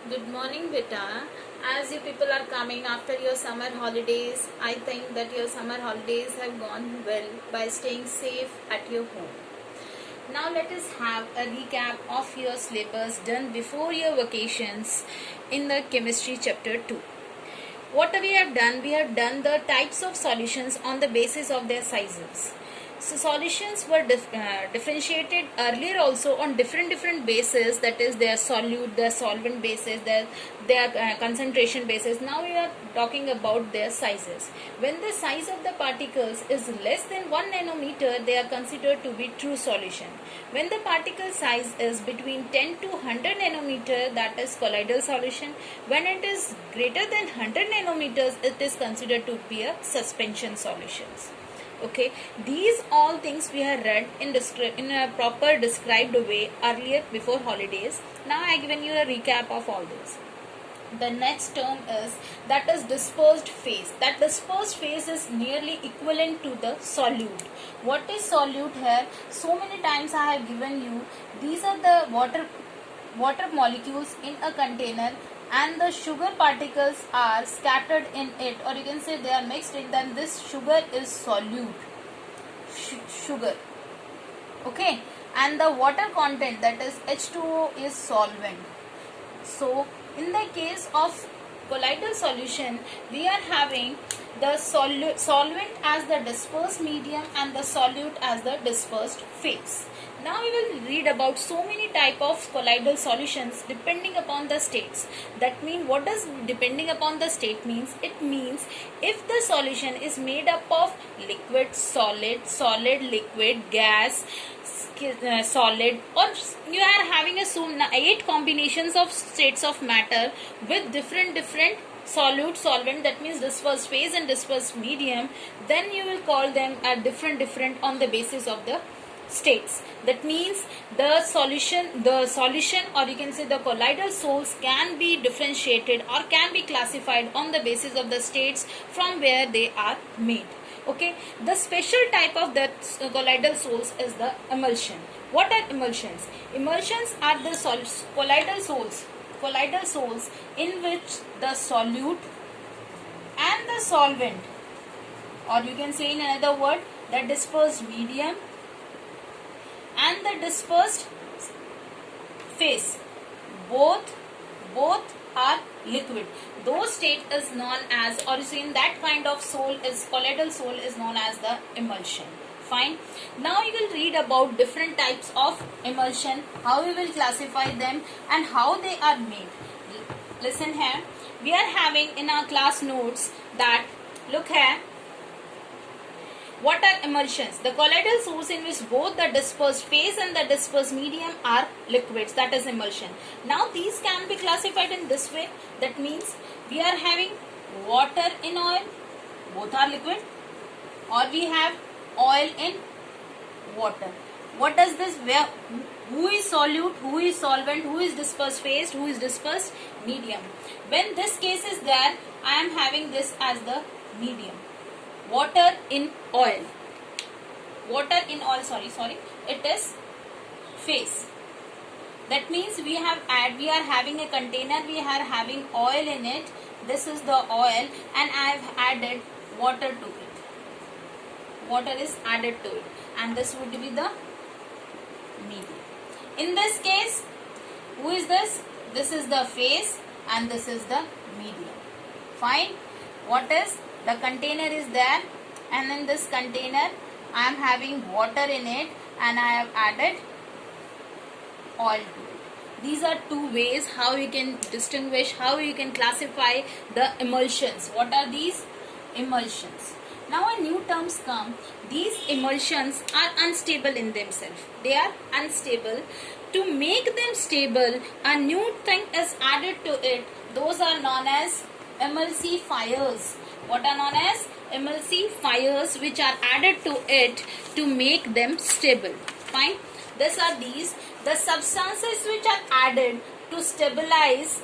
Good morning, beta. As you people are coming after your summer holidays, I think that your summer holidays have gone well by staying safe at your home. Now let us have a recap of your syllabus done before your vacations in the chemistry chapter 2. What we have done the types of solutions on the basis of their sizes. So solutions were differentiated earlier also on different bases, that is their solute, their solvent basis, their concentration basis. Now we are talking about their sizes. When the size of the particles is less than 1 nanometer, they are considered to be true solution. When the particle size is between 10 to 100 nanometer, that is colloidal solution. When it is greater than 100 nanometers, it is considered to be a suspension solutions. Okay, these all things we have read in a proper described way earlier before holidays. Now I given you a recap of all this. The next term is that is dispersed phase. That dispersed phase is nearly equivalent to the solute. What is solute here? So many times I have given you, these are the water molecules in a container and the sugar particles are scattered in it, or you can say they are mixed in, then this sugar is solute sugar. Okay, and the water content, that is H2O, is solvent. So in the case of colloidal solution, we are having the solvent as the dispersed medium and the solute as the dispersed phase. Now we will read about so many type of colloidal solutions depending upon the states. That means, what does depending upon the state means? It means if the solution is made up of liquid, solid, solid, liquid, gas, solid, or you are having a 8 combinations of states of matter with different solute, solvent, that means dispersed phase and dispersed medium, then you will call them at different on the basis of the states. That means the solution or you can say the colloidal salts can be differentiated or can be classified on the basis of the states from where they are made. Okay, the special type of the colloidal salts is the emulsion. What are emulsions? Emulsions are the colloidal salts in which the solute and the solvent, or you can say in another word, the dispersed medium and the dispersed phase, both are liquid. Those state is known as, or you see in that kind of colloidal salt is known as the emulsion. Fine. Now you will read about different types of emulsion, how we will classify them and how they are made. Listen here. We are having in our class notes that, look here, what are emulsions? The colloidal salts in which both the dispersed phase and the dispersed medium are liquids, that is emulsion. Now these can be classified in this way. That means we are having water in oil, both are liquid, or we have oil in water. What does this, where, who is solute, who is solvent, who is dispersed phase, who is dispersed medium? When this case is there, I am having this as the medium. Water in oil, sorry, it is phase. That means we are having a container, we are having oil in it, this is the oil, and I have added water to it. Water is added to it, and this would be the medium. In this case, who is this? This is the phase and this is the medium. Fine. What is? The container is there, and in this container I am having water in it and I have added oil to it. These are two ways how you can distinguish, how you can classify the emulsions. What are these emulsions? Now a new terms come. These emulsions are unstable in themselves. They are unstable. To make them stable, a new thing is added to it. Those are known as emulsifiers. What are known as emulsifiers, which are added to it to make them stable. Fine. These are the substances which are added to stabilize